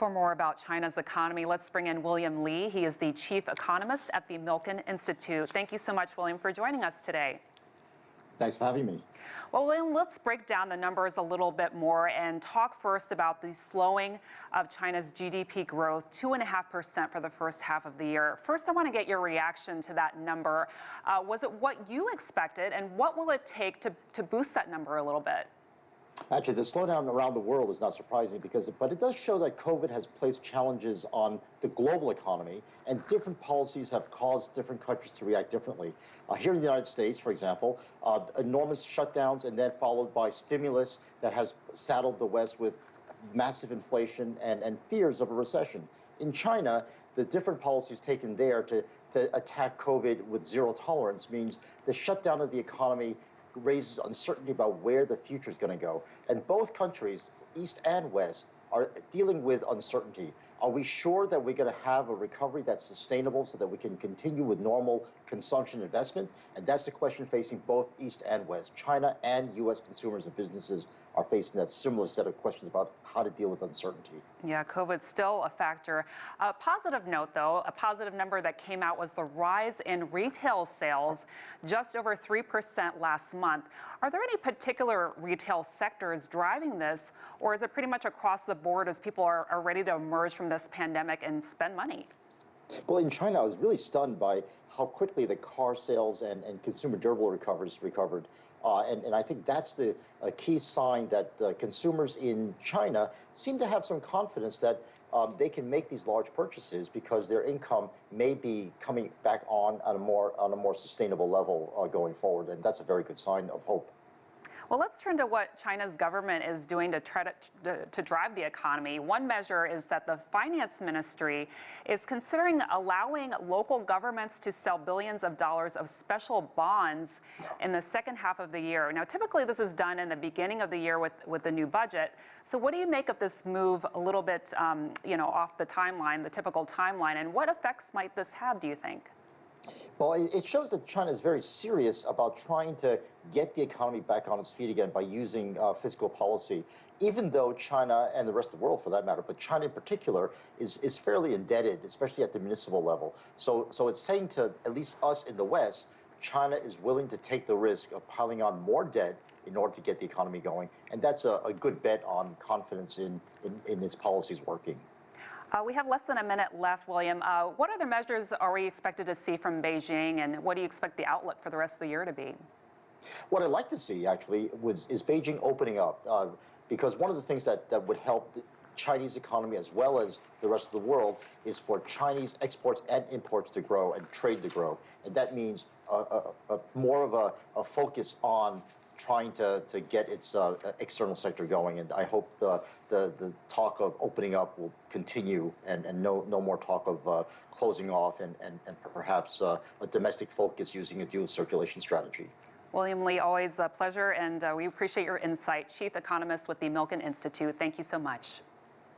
For more about China's economy, let's bring in William Li. He is the chief economist at the Milken Institute. Thank you so much, William, for joining us today. Thanks for having me. Well, William, let's break down the numbers a little bit more and talk first about the slowing of China's GDP growth, 2.5% for the first half of the year. First, I want to get your reaction to that number. Was it what you expected, and what will it take to boost that number a little bit? Actually, the slowdown around the world is not surprising but it does show that COVID has placed challenges on the global economy, and different policies have caused different countries to react differently. Here in the United States, for example, enormous shutdowns and then followed by stimulus that has saddled the West with massive inflation and fears of a recession. In China, the different policies taken there to attack COVID with zero tolerance means the shutdown of the economy raises uncertainty about where the future is going to go. And both countries, East and West, are dealing with uncertainty. Are we sure that we're going to have a recovery that's sustainable so that we can continue with normal consumption investment? And that's the question facing both East and West. China and U.S. consumers and businesses are facing that similar set of questions about how to deal with uncertainty. Yeah, COVID's still a factor. A positive note, though, a positive number that came out was the rise in retail sales, just over 3% last month. Are there any particular retail sectors driving this, or is it pretty much across the board as people are ready to emerge from this pandemic and spend money? Well, in China, I was really stunned by how quickly the car sales and consumer durable recovered. And I think that's the key sign that consumers in China seem to have some confidence that they can make these large purchases because their income may be coming back on a more sustainable level going forward. And that's a very good sign of hope. Well, let's turn to what China's government is doing to try to drive the economy. One measure is that the finance ministry is considering allowing local governments to sell billions of dollars of special bonds in the second half of the year. Now, typically this is done in the beginning of the year with the new budget. So what do you make of this move a little bit, off the timeline, the typical timeline, and what effects might this have, do you think? Well, it shows that China is very serious about trying to get the economy back on its feet again by using fiscal policy, even though China and the rest of the world, for that matter, but China in particular, is fairly indebted, especially at the municipal level. So it's saying to at least us in the West, China is willing to take the risk of piling on more debt in order to get the economy going. And that's a good bet on confidence in its policies working. We have less than a minute left, William. What other measures are we expected to see from Beijing, and what do you expect the outlook for the rest of the year to be? What I'd like to see, actually, is Beijing opening up, because one of the things that would help the Chinese economy as well as the rest of the world is for Chinese exports and imports to grow and trade to grow. And that means more of a focus on trying to get its external sector going. And I hope the talk of opening up will continue and no more talk of closing off and perhaps a domestic focus using a dual circulation strategy. William Li, always a pleasure, and we appreciate your insight. Chief Economist with the Milken Institute. Thank you so much.